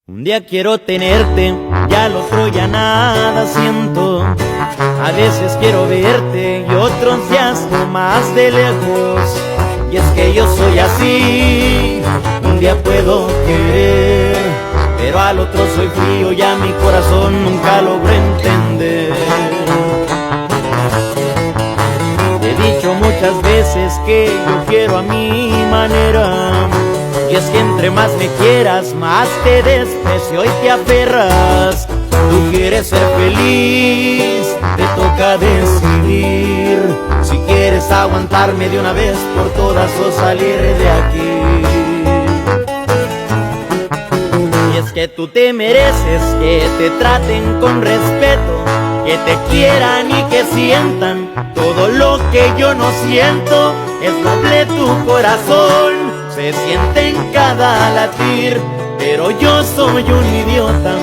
Un día quiero tenerte, ya al otro ya nada siento. A veces quiero verte y otros días no más de lejos. Y es que yo soy así, un día puedo querer, pero al otro soy frío y a mi corazón nunca logro entender. Te he dicho muchas veces que yo quiero a mi manera, y es que entre más me quieras, más te desprecio y te aferras. Tú quieres ser feliz, te toca decidir si quieres aguantarme de una vez por todas o salir de aquí. Y es que tú te mereces que te traten con respeto, que te quieran y que sientan todo lo que yo no siento. Es noble tu corazón, se siente en cada latir, pero yo soy un idiota,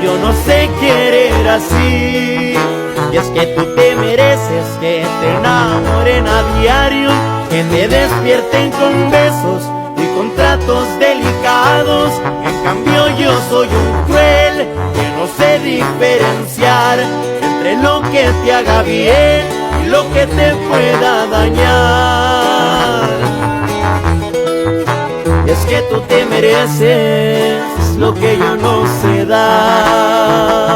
yo no sé querer así. Y es que tú te mereces que te enamoren a diario, que te despierten con besos y con tratos delicados. En cambio yo soy un cruel que no sé diferenciar entre lo que te haga bien y lo que te pueda dañar. Y es que tú te mereces lo que yo no sé dar.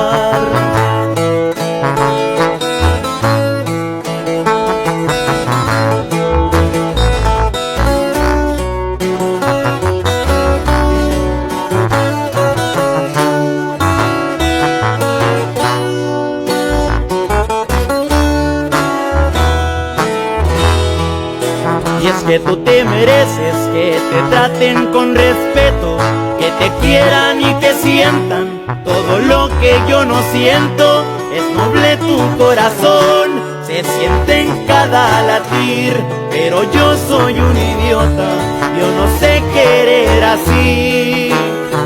Y es que tú te mereces que te traten con respeto, que te quieran y que sientan todo lo que yo no siento. Es noble tu corazón, se siente en cada latir, pero yo soy un idiota, yo no sé querer así.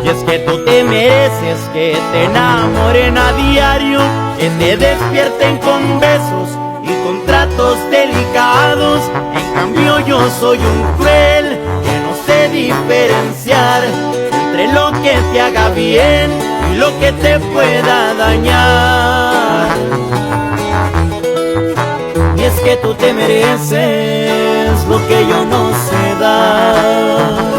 Y es que tú te mereces que te enamoren a diario, que te despierten con besos y con tratos delicados. En cambio yo soy un cruel que no sé diferenciar entre lo que te haga bien y lo que te pueda dañar. Y es que tú te mereces lo que yo no sé dar.